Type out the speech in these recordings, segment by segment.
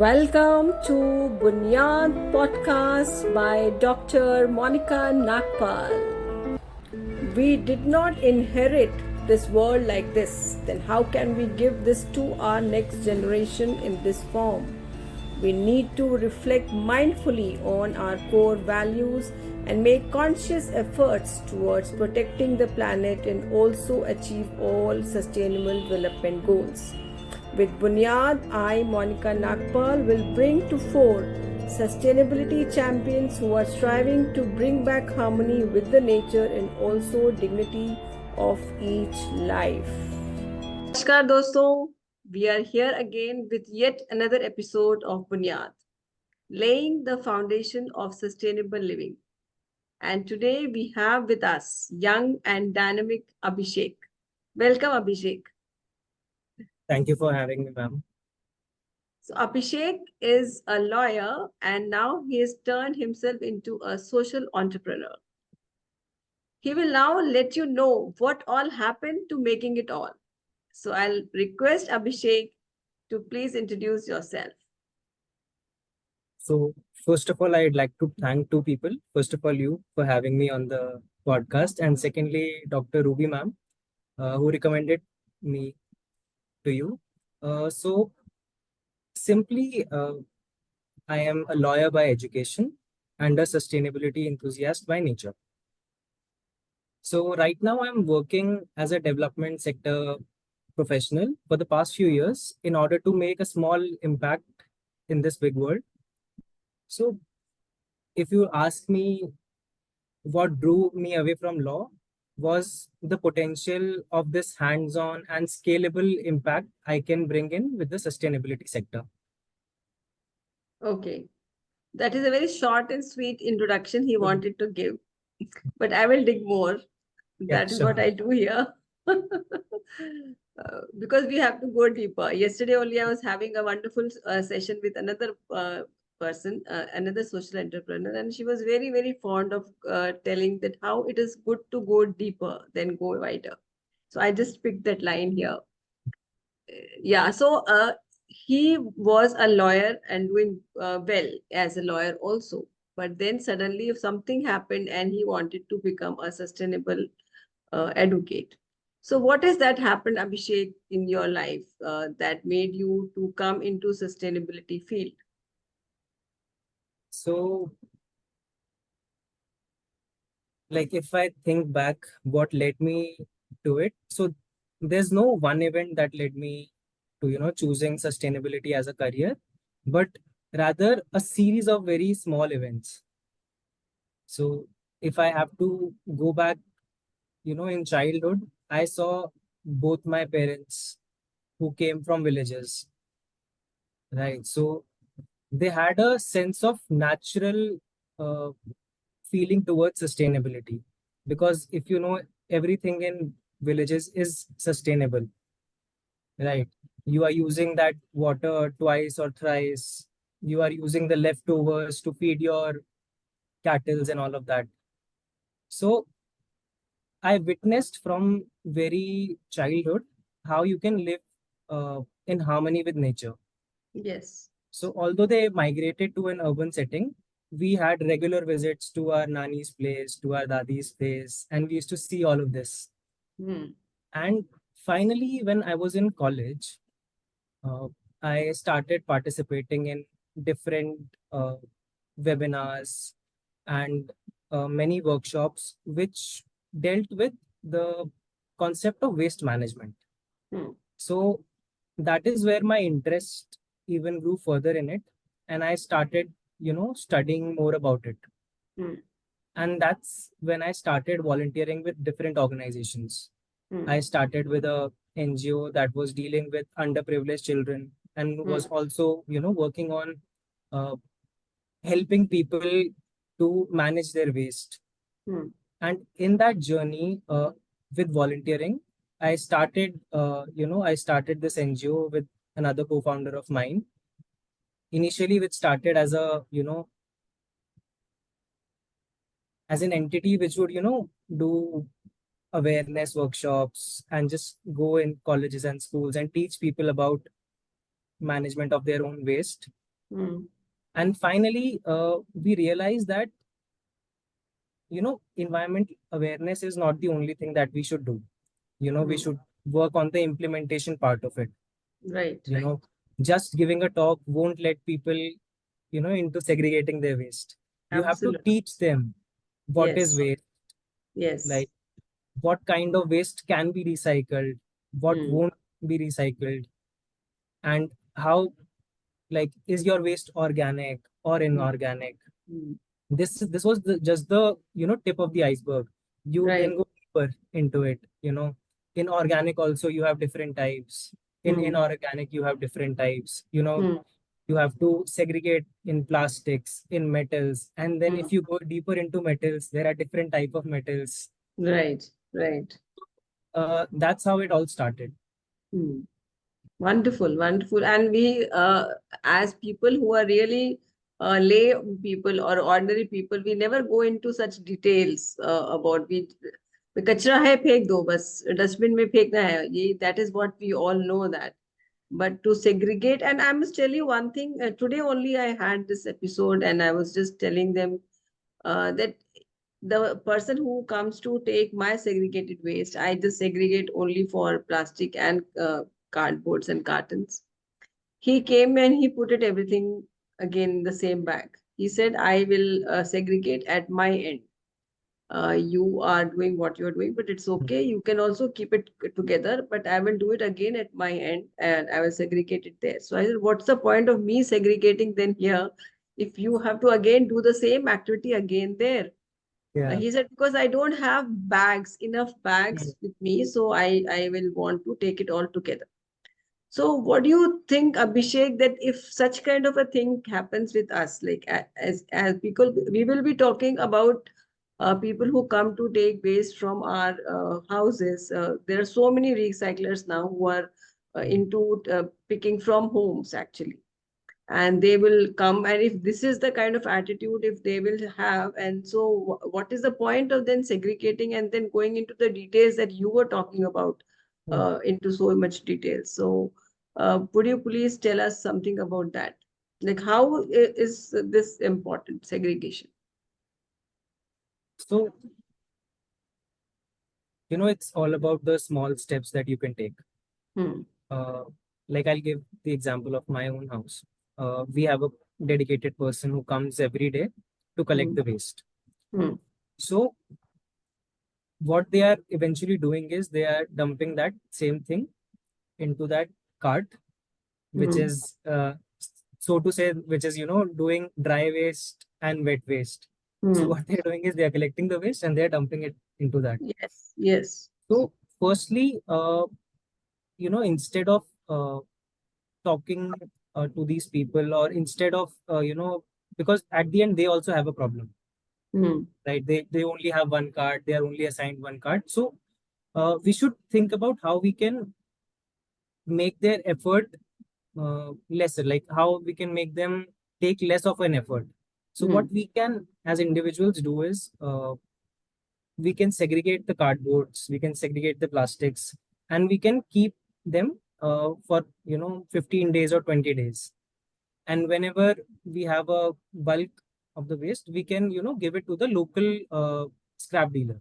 Welcome to BUNIYAAD podcast by Dr. Monica Nagpal. We did not inherit this world like this. Then how can we give this to our next generation in this form? We need to reflect mindfully on our core values and make conscious efforts towards protecting the planet and also achieve all sustainable development goals. With BUNIYAAD, I, Monica Nagpal, will bring to fore sustainability champions who are striving to bring back harmony with the nature and also dignity of each life. Namaskar दोस्तों, we are here again with yet another episode of BUNIYAAD, laying the foundation of sustainable living. And today we have with us young and dynamic Abhishek. Welcome, Abhishek. Thank you for having me, ma'am. So Abhishek is a lawyer and now he has turned himself into a social entrepreneur. He will now let you know what all happened to making it all. So I'll request Abhishek to please introduce yourself. So, first of all, I'd like to thank two people. First of all, you for having me on the podcast, and secondly, Dr. Ruby, ma'am, who recommended me to you. So, simply, I am a lawyer by education and a sustainability enthusiast by nature. So, right now, I'm working as a development sector professional for the past few years in order to make a small impact in this big world. So, if you ask me what drew me away from law was the potential of this hands-on and scalable impact I can bring in with the sustainability sector. Okay. That is a very short and sweet introduction he wanted to give. But I will dig more. That is what I do here. Because we have to go deeper. Yesterday only I was having a wonderful session with another person, another social entrepreneur, and she was very, very fond of telling that how it is good to go deeper than go wider. So I just picked that line here. Yeah, so he was a lawyer and doing well as a lawyer also. But then suddenly if something happened and he wanted to become a sustainable advocate. So what is that happened, Abhishek, in your life that made you to come into sustainability field? So, like if I think back, what led me to it? So there's no one event that led me to, choosing sustainability as a career, but rather a series of very small events. So if I have to go back, in childhood, I saw both my parents who came from villages, right? So they had a sense of natural uh, feeling towards sustainability because if you know everything in villages is sustainable, right? You are using that water twice or thrice. You are using the leftovers to feed your cattle and all of that. So I witnessed from very childhood how you can live in harmony with nature. Yes. So although they migrated to an urban setting, we had regular visits to our nani's place, to our dadi's place, and we used to see all of this. Hmm. And finally, when I was in college, uh, I started participating in different webinars and many workshops which dealt with the concept of waste management. Hmm. So that is where my interest even grew further in it. And I started, studying more about it. Hmm. And that's when I started volunteering with different organizations. Hmm. I started with a NGO that was dealing with underprivileged children and Hmm. was also, working on uh, helping people to manage their waste. Hmm. And in that journey with volunteering, I started this NGO with another co-founder of mine. Initially, which started as as an entity which would, do awareness workshops and just go in colleges and schools and teach people about management of their own waste. Hmm. And finally, we realized that, environment awareness is not the only thing that we should do. We Hmm. should work on the implementation part of it. Right. you know just giving a talk won't let people into segregating their waste. You have to Absolutely. teach them what is Yes. waste, Yes. like what kind of waste can be recycled, what Hmm. won't be recycled, and how, like, is your waste organic or Hmm. inorganic. Hmm. This was just the tip of the iceberg. You then Right. go deeper into it. In organic also you have different types. In Hmm. inorganic you have different types. Hmm. You have to segregate in plastics, in metals, and then Hmm. if you go deeper into metals, there are different type of metals. Right. Right. That's how it all started. Hmm. Wonderful, wonderful. And we, as people who are really lay people or ordinary people, we never go into such details about कचरा है फेंक दो बस dustbin में फेंकना है ये that is what we all know that. But to segregate, and I must tell you one thing. Today only I had this episode, and I was just telling them that the person who comes to take my segregated waste, I just segregate only for plastic and cardboards and cartons. He came and he put it everything again in the same bag. He said, I will segregate at my end. You are doing what you're doing, but it's okay. You can also keep it together, but I will do it again at my end and I will segregate it there. So I said, what's the point of me segregating then here if you have to again do the same activity again there? Yeah. He said, because I don't have enough Mm. bags with me, so I will want to take it all together. So, what do you think, Abhishek, that if such kind of a thing happens with us, like as people, we will be talking about people who come to take waste from our houses. There are so many recyclers now who are into picking from homes actually, and they will come. And if this is the kind of attitude if they will have, and so what is the point of then segregating and then going into the details that you were talking about, Mm. into so much detail? So would you please tell us something about that, like how is this important segregation? So, it's all about the small steps that you can take. Hmm. Uh, like, I'll give the example of my own house. We have a dedicated person who comes every day to collect Hmm. the waste. Hmm. So, what they are eventually doing is they are dumping that same thing into that cart, which Hmm. is, so to say, which is, doing dry waste and wet waste. So, Hmm. what they're doing is they are collecting the waste and they're dumping it into that. Yes, yes. So, firstly, instead of talking to these people, or instead of because at the end they also have a problem, Hmm. right? They only have one card, they are only assigned one card. So we should think about how we can make their effort lesser, like how we can make them take less of an effort. So Hmm. what we can as individuals do is, we can segregate the cardboards, we can segregate the plastics, and we can keep them for 15 days or 20 days. And whenever we have a bulk of the waste, we can give it to the local scrap dealer.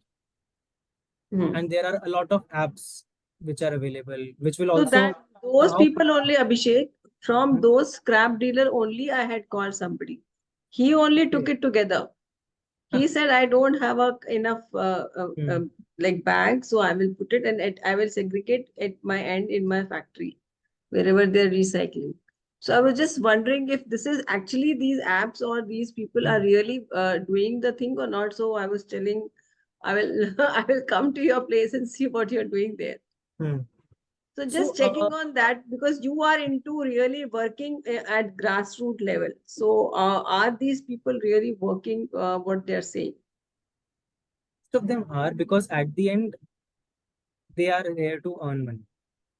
Hmm. And there are a lot of apps which are available, which will So also that those how. people only, Abhishek, from Hmm. those scrap dealer only, I had called somebody. He only took Okay. it together. Huh. He said, I don't have enough Hmm. like bag, so I will put it and I will segregate at my end in my factory, wherever they're recycling. So I was just wondering if this is actually these apps or these people are Hmm. really doing the thing or not. So I was telling, I will I will come to your place and see what you're doing there. Hmm. So So just checking on that because you are into really working at grassroots level. So are these people really working what they're saying? most of them are, because at the end they are here to earn money,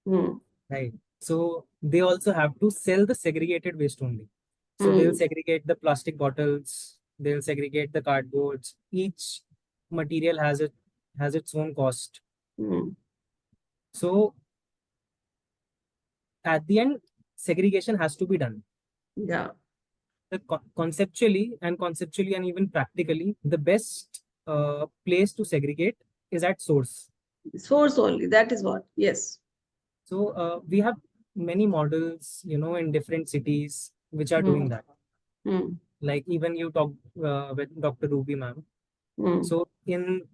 Hmm. right? So they also have to sell the segregated waste only. So they'll Hmm. segregate the plastic bottles, they'll segregate the cardboards. Each material has its own cost. Hmm. So at the end, segregation has to be done. Yeah. conceptually and even practically, the best place to segregate is at source. Source only. That is what. Yes. So we have many models, in different cities which are Hmm. doing that. Hmm. Like even you talk with Dr. Ruby ma'am. Hmm. So in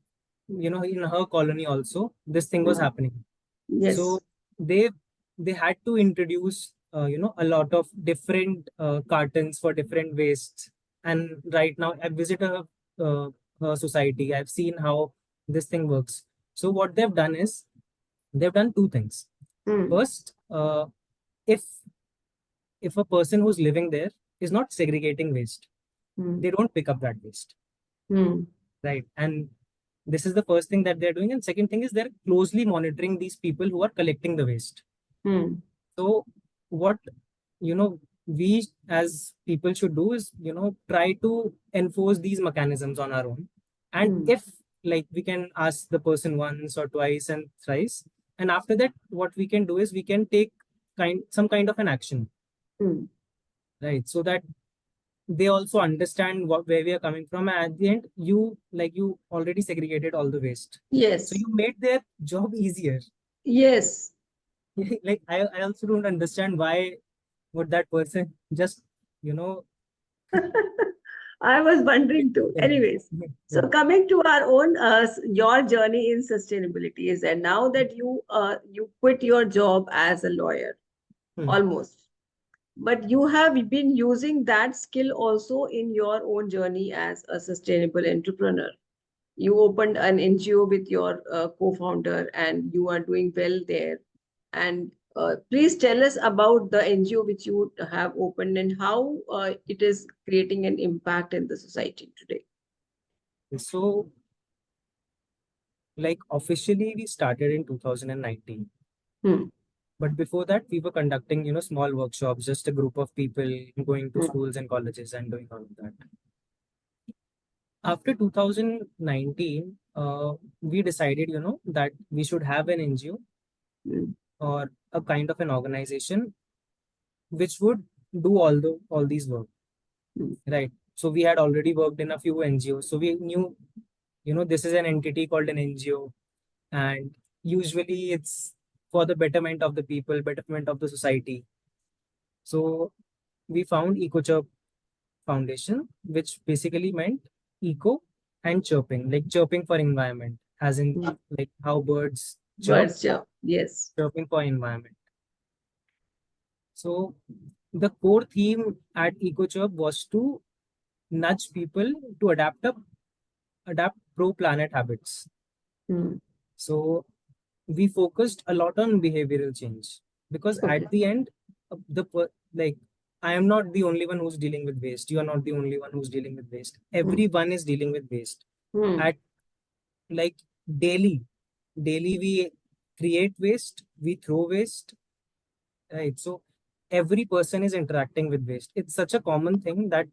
her colony also, this thing was Hmm. happening. So Yes. they they had to introduce a lot of different cartons for different wastes. And right now I visited her society. I've seen how this thing works. So what they've done is they've done two things. Hmm. First, if a person who's living there is not segregating waste, Hmm. they don't pick up that waste, Hmm. right? And this is the first thing that they're doing. And second thing is they're closely monitoring these people who are collecting the waste. Hmm. So what we as people should do is try to enforce these mechanisms on our own. And Hmm. if, like, we can ask the person once or twice and thrice, and after that what we can do is we can take some kind of an action, Hmm. right? So that they also understand where we are coming from. And at the end, you already segregated all the waste, so Yes. you made their job easier. Yes. Like I also don't understand why would that person just you know I was wondering too. yeah. Anyways, Yeah. so coming to our own, your journey in sustainability is that now that you quit your job as a lawyer, Hmm. almost, but you have been using that skill also in your own journey as a sustainable entrepreneur. You opened an NGO with your co-founder, and you are doing well there. And please tell us about the NGO which you have opened and how it is creating an impact in the society today. So, like, officially we started in 2019, Hmm. but before that we were conducting small workshops, just a group of people going to Hmm. schools and colleges and doing all of that. After 2019, we decided that we should have an NGO Hmm. or a kind of an organization which would do all these work, Hmm. right? So we had already worked in a few NGOs, so we knew this is an entity called an NGO, and usually it's for the betterment of the people, betterment of the society. So we found Ecoop Foundation, which basically meant eco and chirping, like chirping for environment, as in Hmm. like how birds chirp, Birds job. Yes. chirping for environment. So the core theme at EcoChirp was to nudge people to adapt pro planet habits. Hmm. So we focused a lot on behavioral change, because Okay. at the end, like, I am not the only one who's dealing with waste. You are not the only one who's dealing with waste. Hmm. Everyone is dealing with waste. Hmm. At, like, daily, we create waste, we throw waste, right? So every person is interacting with waste. It's such a common thing that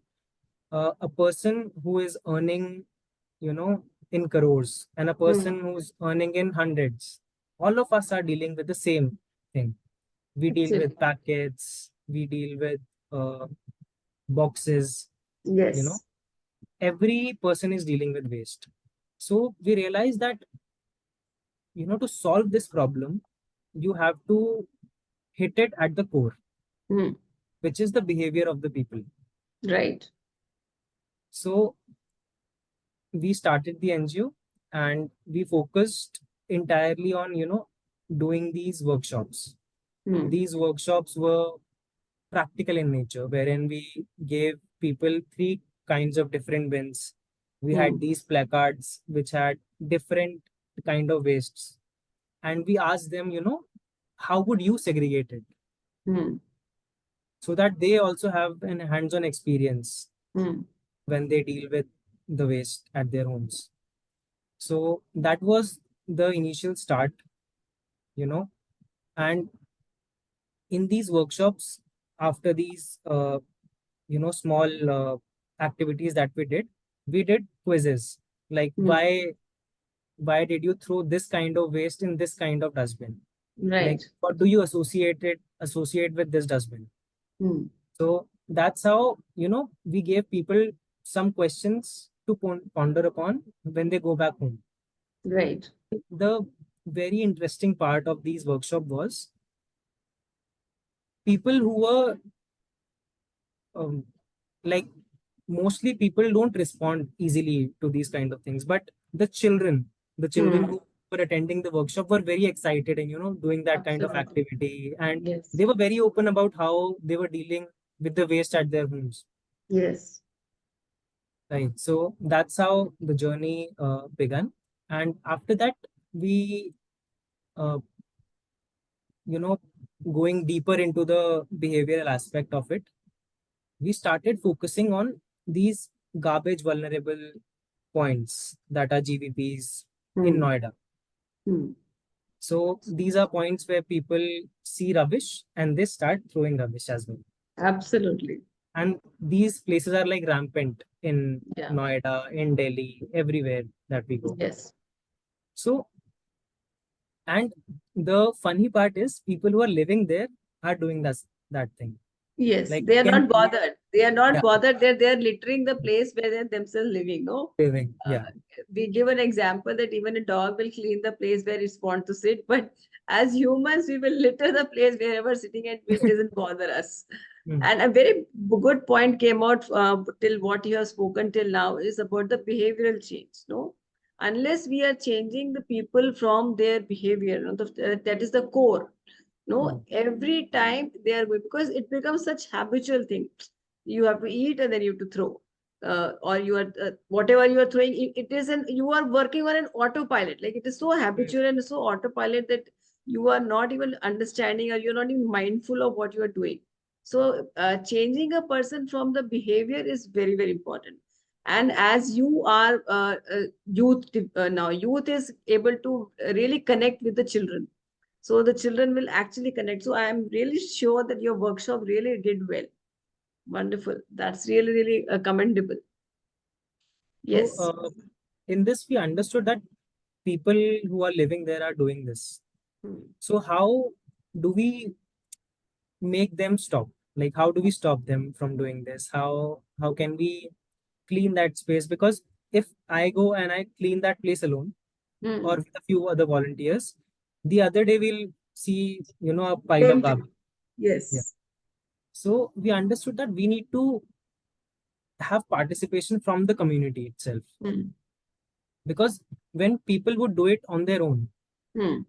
a person who is earning in crores and a Hmm. person who's earning in hundreds, all of us are dealing with the same thing. We deal with Absolutely. packets, we deal with uh, boxes, you know, Yes. every person is dealing with waste. So we realize that, to solve this problem, you have to hit it at the core, Hmm. which is the behavior of the people. Right. So we started the NGO, and we focused entirely on, doing these workshops. Hmm. These workshops were practical in nature, wherein we gave people three kinds of different bins. We had Hmm. these placards which had different kind of wastes, and we asked them, how would you segregate it, Hmm. so that they also have an hands-on experience Hmm. when they deal with the waste at their homes. So that was the initial start, you know. And in these workshops, after these, small activities that we did quizzes, like Hmm. why did you throw this kind of waste in this kind of dustbin? Like, Right. what do you associate with this dustbin? Hmm. So that's how, we gave people some questions to ponder upon when they go back home. Right. The very interesting part of these workshop was people who were um, like, mostly people don't respond easily to these kind of things, but the children Hmm. who were attending the workshop were very excited and doing that kind of Absolutely. activity, and Yes. they were very open about how they were dealing with the waste at their homes. Yes. Right. So that's how the journey began. And after that, we, uh, you know, going deeper into the behavioral aspect of it, we started focusing on these garbage vulnerable points that are GVPs in Hmm. Noida. Hmm. So these are points where people see rubbish and they start throwing rubbish as well. Absolutely. And these places are like rampant in Yeah. Noida, in Delhi, everywhere that we go. Yes. So, and the funny part is people who are living there are doing that thing. Yes. Like They you are can, not bothered. They are not yeah, bothered. They're littering the place where they're themselves living. No. living, yeah. We give an example that even a dog will clean the place where it wants to sit, but as humans, we will litter the place wherever sitting and it doesn't bother us. Mm, And a very good point came out till what you have spoken till now is about the behavioral change. No, unless we are changing the people from their behavior, that is the core. No, mm, every time they are going because it becomes such habitual thing. You have to eat and then you have to throw, or you are whatever you are throwing. It is an you are working on an autopilot. Like it is so mm, habitual and so autopilot that you are not even understanding or you're not even mindful of what you are doing. So changing a person from the behavior is very important. And as you are youth now, youth is able to really connect with the children, so the children will actually connect. So I am really sure that your workshop really did well. Wonderful. That's really commendable. So, Yes. in this, we understood that people who are living there are doing this. Hmm. So, how do we make them stop? Like, how do we stop them from doing this? How can we clean that space? Because if I go and I clean that place alone or Hmm. with a few other volunteers, the other day we'll see, a pile of Same garbage. thing. Yeah. Yes. So we understood that we need to have participation from the community itself. Hmm. Because when people would do it on their own, Hmm.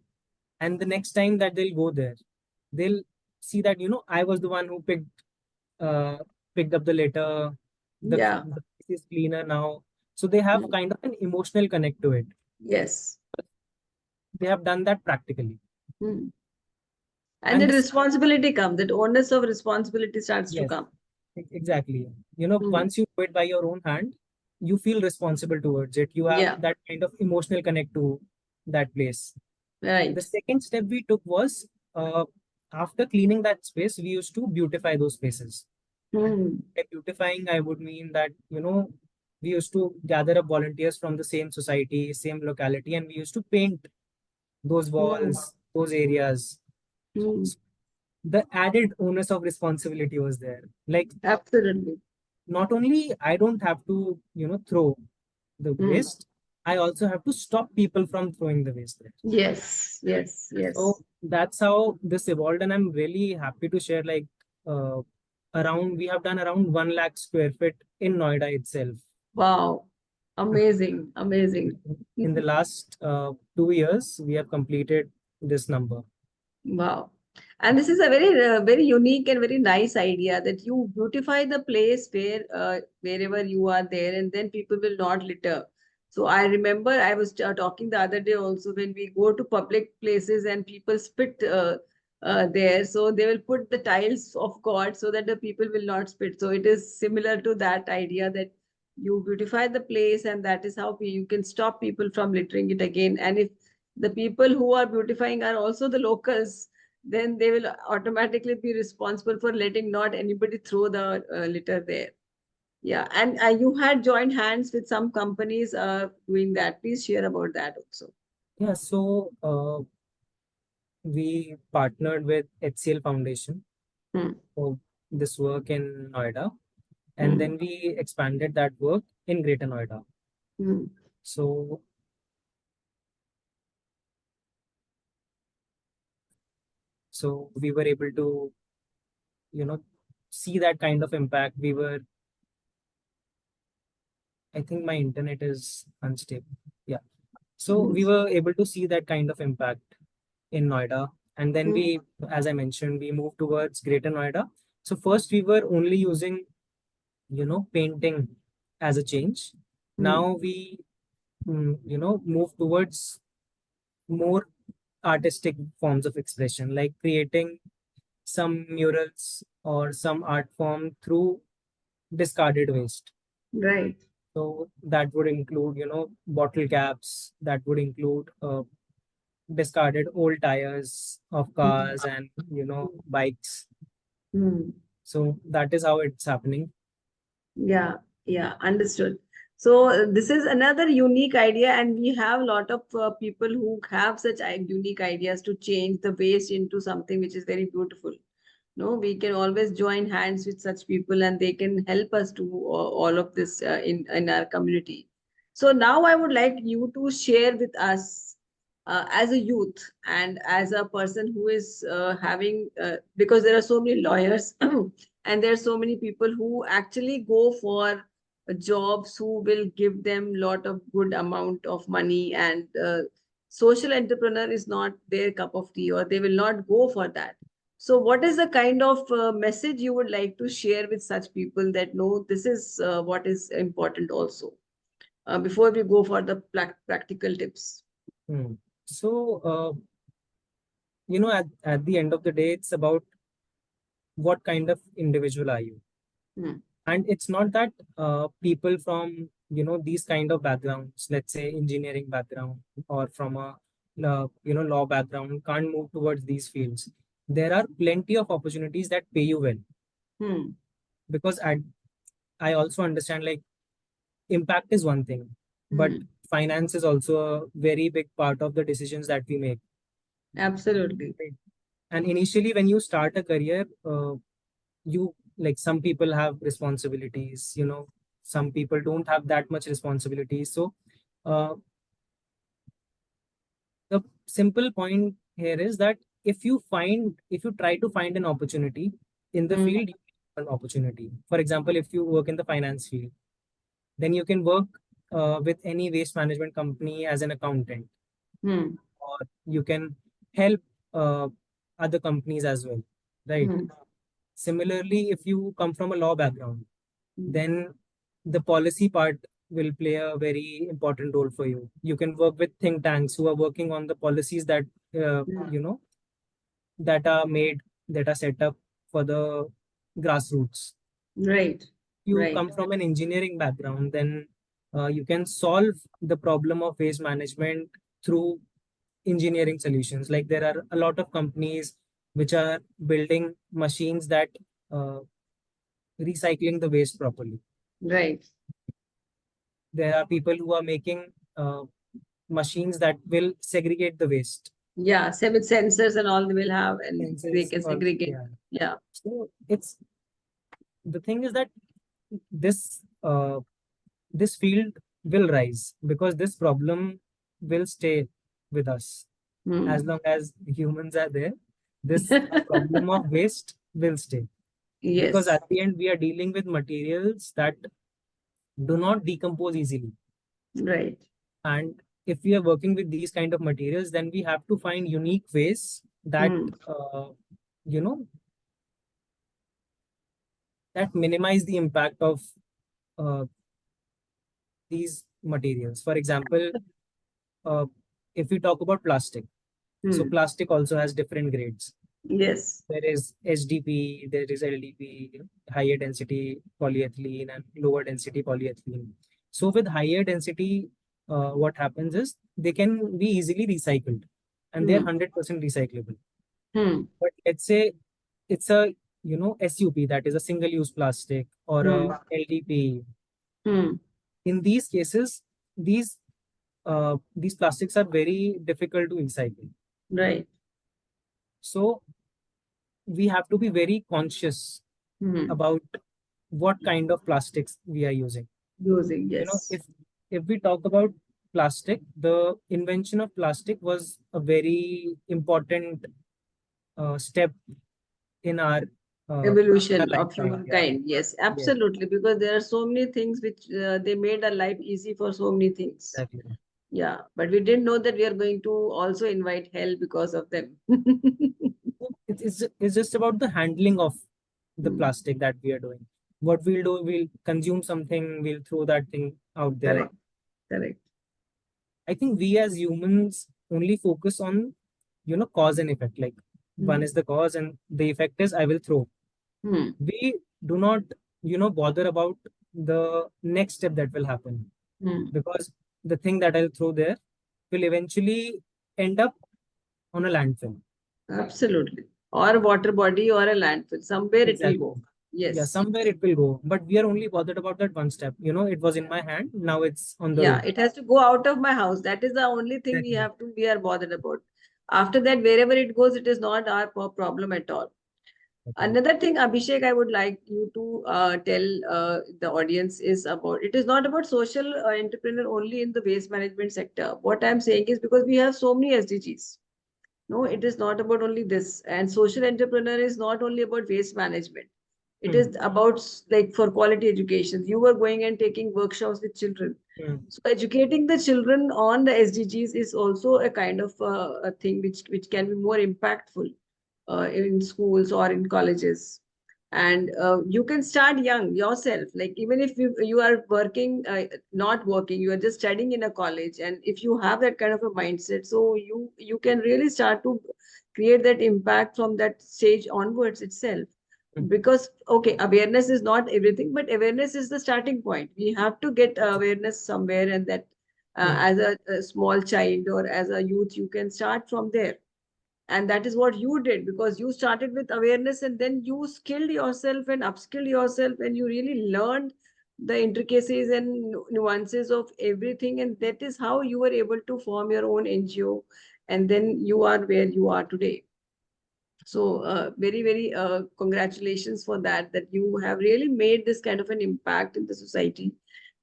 and the next time that they'll go there, they'll see that, I was the one who uh, picked up the litter, Yeah. the place is cleaner now. So they have Hmm. kind of an emotional connect to it. Yes. They have done that practically. Hmm. And And the this, responsibility comes, that onus of responsibility starts to yes, come. exactly. Hmm. Once you do it by your own hand, you feel responsible towards it. You have Yeah. that kind of emotional connect to that place. The Right. second step we took was, after cleaning that space, we used to beautify those spaces. Hmm. By beautifying, I would mean that, we used to gather up volunteers from the same society, same locality, and we used to paint those Hmm. walls, those areas. Hmm. So the added onus of responsibility was there. Like, Absolutely. not only I don't have to, throw the Hmm. waste, I also have to stop people from throwing the waste there. Yes. Yes. So Yes. that's how this evolved, and I'm really happy to share, like, uh, around we have done around 1 lakh square feet in Noida itself. Wow. Amazing. Amazing. In the last 2 years, we have completed this number. Wow. And this is a very unique and very nice idea that you beautify the place where wherever you are there, and then people will not litter. So I remember I was talking the other day also when we go to public places and people spit there, so they will put the tiles of God so that the people will not spit. So it is similar to that idea that you beautify the place, and that is how you can stop people from littering it again. And if the people who are beautifying are also the locals, then they will automatically be responsible for letting not anybody throw the litter there. Yeah, and you had joined hands with some companies doing that. Please share about that also. Yeah, so we partnered with HCL Foundation. Hmm. So this work in Noida, and Hmm. then we expanded that work in Greater Noida. Hmm. So we were able to, you know, see that kind of impact. I think my internet is unstable. Yeah. So Hmm. we were able to see that kind of impact in Noida. And then Hmm. we, as I mentioned, we moved towards Greater Noida. So first we were only using, painting as a change. Hmm. Now we, move towards more artistic forms of expression, like creating some murals or some art form through discarded waste. Right. So that would include, bottle caps, that would include discarded old tires of Hmm. cars and, bikes. Hmm. So that is how it's happening. Yeah, yeah, understood. So this is another unique idea, and we have a lot of people who have such unique ideas to change the waste into something which is very beautiful. No, we can always join hands with such people, and they can help us to all of this in our community. So now I would like you to share with us, as a youth and as a person who is having, because there are so many lawyers and there are so many people who actually go for jobs who will give them lot of good amount of money, and social entrepreneur is not their cup of tea, or they will not go for that. So what is the kind of message you would like to share with such people, that no, this is what is important also, before we go for the practical tips? Hmm. So, at the end of the day, it's about what kind of individual are you? Hmm. And it's not that people from, these kind of backgrounds, let's say engineering background or from a, law background, can't move towards these fields. There are plenty of opportunities that pay you well, Hmm. because I also understand, like, impact is one thing, but Hmm. finance is also a very big part of the decisions that we make. Absolutely. Right? And initially, when you start a career, you like, some people have responsibilities, some people don't have that much responsibilities. So uh, the simple point here is that if you try to find an opportunity in the Hmm. field, you get an opportunity. For example, if you work in the finance field, then you can work with any waste management company as an accountant, Hmm. or you can help uh, other companies as well, right? Hmm. Similarly, if you come from a law background, Hmm. then the policy part will play a very important role for you. You can work with think tanks who are working on the policies that, uh, Hmm. you know, that are made, that are set up for the grassroots. Right. You Right. come from an engineering background, then you can solve the problem of waste management through engineering solutions. Like, there are a lot of companies which are building machines that uh, recycling the waste properly. Right. There are people who are making machines that will segregate the waste. Yeah. So with sensors and all they will have, and they Sensors, can or segregate. yeah. Yeah. So it's the thing is that this this field will rise, because this problem will stay with us as Hmm. long as humans are there. This problem of waste will stay, because Yes. at the end we are dealing with materials that do not decompose easily. Right. And if we are working with these kind of materials, then we have to find unique ways that Hmm. you know that minimize the impact of uh, these materials. For example, uh, if we talk about plastic, so Hmm. plastic also has different grades. Yes. There is HDP, there is LDP, higher density polyethylene and lower density polyethylene. So with higher density, what happens is they can be easily recycled, and they are Hmm. 100% recyclable. Hmm. But let's say it's a, SUP, that is a single use plastic, or Hmm. a LDP. Hmm. In these cases, these these plastics are very difficult to recycle. Right. So we have to be very conscious Hmm. about what kind of plastics we are using. Using, You know, yes. if we talk about plastic, the invention of plastic was a very important step in our in our Evolution of lifetime. Yeah. humankind, yes, Yes. absolutely, because there are so many things which they made our life easy for so many things. Exactly. Yeah, but we didn't know that we are going to also invite hell because of them. It's just about the handling of the Hmm. plastic that we are doing. What we'll do, we'll consume something, we'll throw that thing out there. Correct, correct. I think we as humans only focus on, cause and effect. Like one Hmm. is the cause and the effect is I will throw. Hmm. We do not, bother about the next step that will happen, Hmm. because the thing that I'll throw there will eventually end up on a landfill. Absolutely. Or a water body or a landfill. Somewhere it will Exactly. go. Yeah, Yes. somewhere it will go. But we are only bothered about that one step. It was in my hand. Now it's on the Yeah, road. it has to go out of my house. That is the only thing Exactly. we are bothered about. After that, wherever it goes, it is not our problem at all. Okay. Another thing, Abhishek, I would like you to tell the audience is about it is not about social entrepreneur only in the waste management sector. What I'm saying is because we have so many SDGs. No, it is not about only this. And social entrepreneur is not only about waste management. It Hmm. is about like for quality education. You were going and taking workshops with children. Hmm. So educating the children on the SDGs is also a kind of a thing which can be more impactful in schools or in colleges. And you can start young yourself. Like even if you are working, not working, you are just studying in a college, and if you have that kind of a mindset, so you can really start to create that impact from that stage onwards itself. Hmm. Because okay, awareness is not everything, but awareness is the starting point. We have to get awareness somewhere, and that Hmm. as a small child or as a youth, you can start from there. And that is what you did, because you started with awareness and then you skilled yourself and upskilled yourself, and you really learned the intricacies and nuances of everything, and that is how you were able to form your own NGO, and then you are where you are today. So very very congratulations for that, that you have really made this kind of an impact in the society,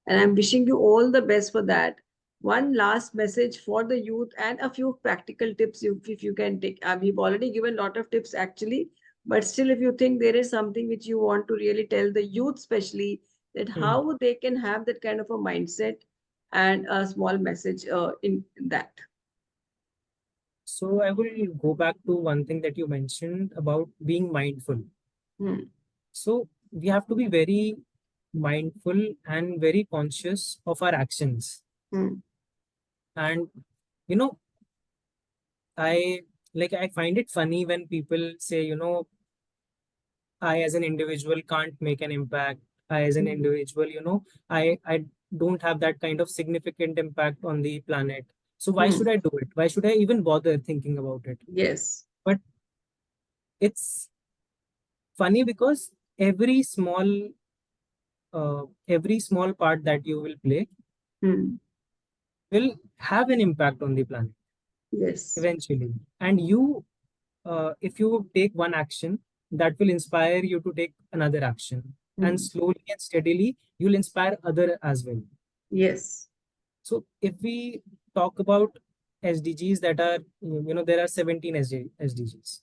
and I'm wishing you all the best for that. One last message for the youth and a few practical tips, if you can take. We've already given a lot of tips actually, but still, if you think there is something which you want to really tell the youth, especially that Hmm. how they can have that kind of a mindset, and a small message in that. So I will go back to one thing that you mentioned about being mindful. Hmm. So we have to be very mindful and very conscious of our actions. Hmm. And you know, I find it funny when people say, I as an individual can't make an impact. I as an Hmm. individual, I don't have that kind of significant impact on the planet. So why Hmm. should I do it? Why should I even bother thinking about it? Yes. But it's funny because every small part that you will play Hmm. will have an impact on the planet Yes. eventually. And if you take one action, that will inspire you to take another action, and Hmm. slowly and steadily you'll inspire other as well. Yes. So if we talk about SDGs, that are, there are 17 SDGs.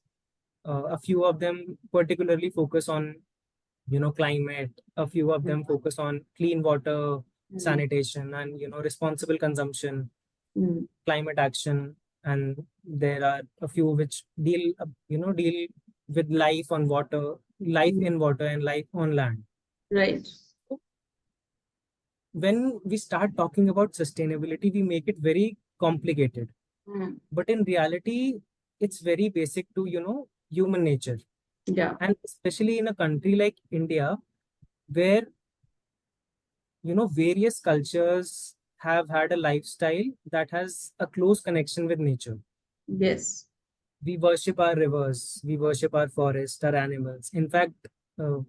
A few of them particularly focus on, climate. A few of Hmm. them focus on clean water, Hmm. sanitation, and responsible consumption, Hmm. climate action. And there are a few which deal with life on water, life Hmm. in water, and life on land. Right. When we start talking about sustainability, we make it very complicated, Hmm. but in reality it's very basic to human nature. Yeah. And especially in a country like India, where various cultures have had a lifestyle that has a close connection with nature. Yes. We worship our rivers, we worship our forests, our animals. Uh,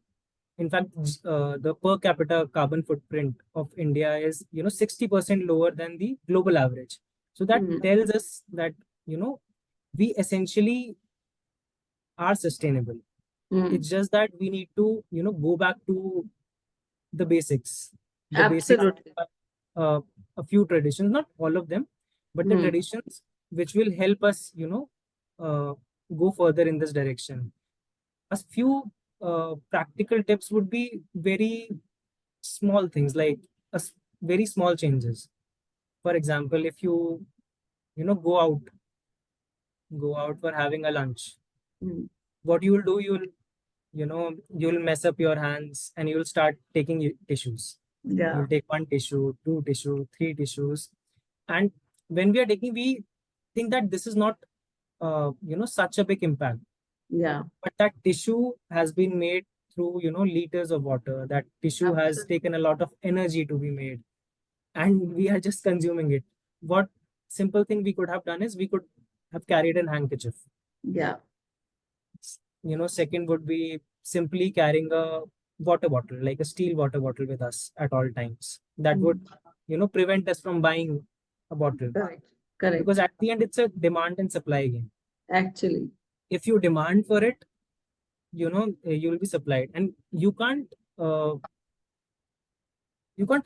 in fact, the per capita carbon footprint of India is 60% lower than the global average. So that Hmm. tells us that you know we essentially are sustainable. Hmm. It's just that we need to, go back to the basics. The basics Absolutely. are a few traditions, not all of them, but the Hmm. traditions which will help us, uh, go further in this direction. A few practical tips would be very small things, like very small changes. For example, if you, go out for having a lunch, Hmm. what you will do, you'll mess up your hands and you'll start taking tissues. Yeah. You'll take one tissue, two tissue, three tissues. And when we are taking, we think that this is not, such a big impact. Yeah. But that tissue has been made through, liters of water. That tissue has Absolutely. taken a lot of energy to be made, and we are just consuming it. What simple thing we could have done is we could have carried an handkerchief. Yeah. Second would be simply carrying a water bottle, like a steel water bottle, with us at all times. That Hmm. would, prevent us from buying a bottle, Correct. because Correct. at the end it's a demand and supply game. Actually. If you demand for it, you will be supplied, and you can't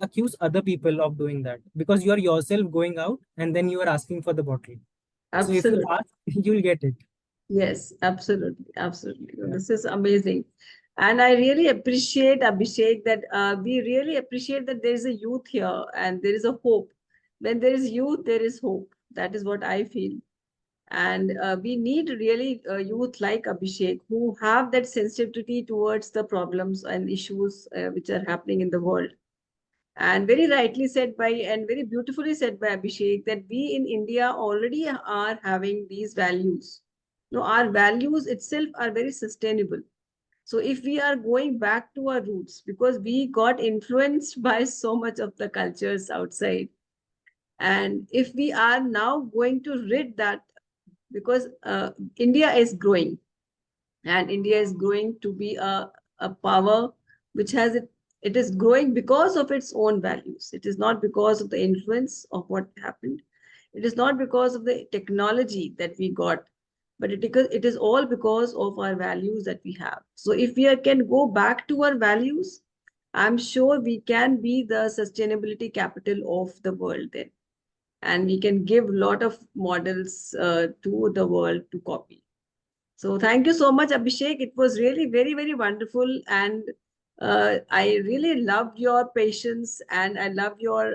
accuse other people of doing that, because you are yourself going out and then you are asking for the bottle. So if you Absolutely. ask, you'll get it. Yes, absolutely, absolutely. Yeah. This is amazing. And I really appreciate, Abhishek, that we really appreciate that there is a youth here and there is a hope. When there is youth, there is hope. That is what I feel. And we need really youth like Abhishek who have that sensitivity towards the problems and issues which are happening in the world. And very rightly said by, and very beautifully said by Abhishek, that we in India already are having these values. No, our values itself are very sustainable. So if we are going back to our roots, because we got influenced by so much of the cultures outside, and if we are now going to rid that, because India is growing, and India is growing to be a power which has it is growing because of its own values. It is not because of the influence of what happened. It is not because of the technology that we got, but it is all because of our values that we have. So if we can go back to our values, I'm sure we can be the sustainability capital of the world then. And we can give a lot of models to the world to copy. So thank you so much, Abhishek. It was really very, very wonderful. And I really loved your patience and I loved your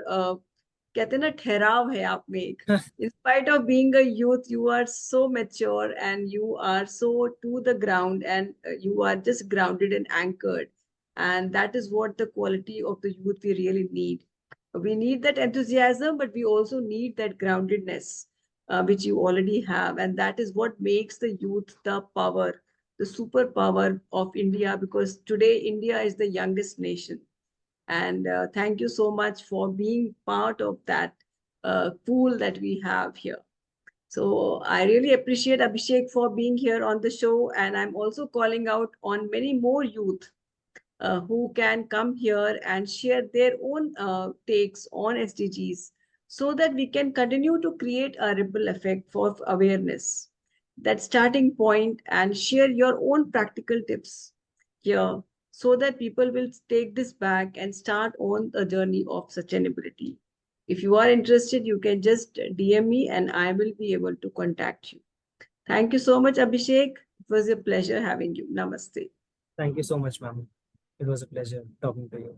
कहते हैं ना ठहराव है आप में एक. In spite of being a youth, you are so mature and you are so to the ground and you are just grounded and anchored. And that is what the quality of the youth we really need. We need that enthusiasm, but we also need that groundedness, which you already have. And that is what makes the youth the power, the superpower of India, because today India is the youngest nation. And thank you so much for being part of that pool that we have here. So I really appreciate Abhishek for being here on the show. And I'm also calling out on many more youth who can come here and share their own takes on SDGs so that we can continue to create a ripple effect for awareness. That starting point and share your own practical tips here so that people will take this back and start on the journey of sustainability. If you are interested, you can just DM me and I will be able to contact you. Thank you so much, Abhishek. It was a pleasure having you. Namaste. Thank you so much, ma'am. It was a pleasure talking to you.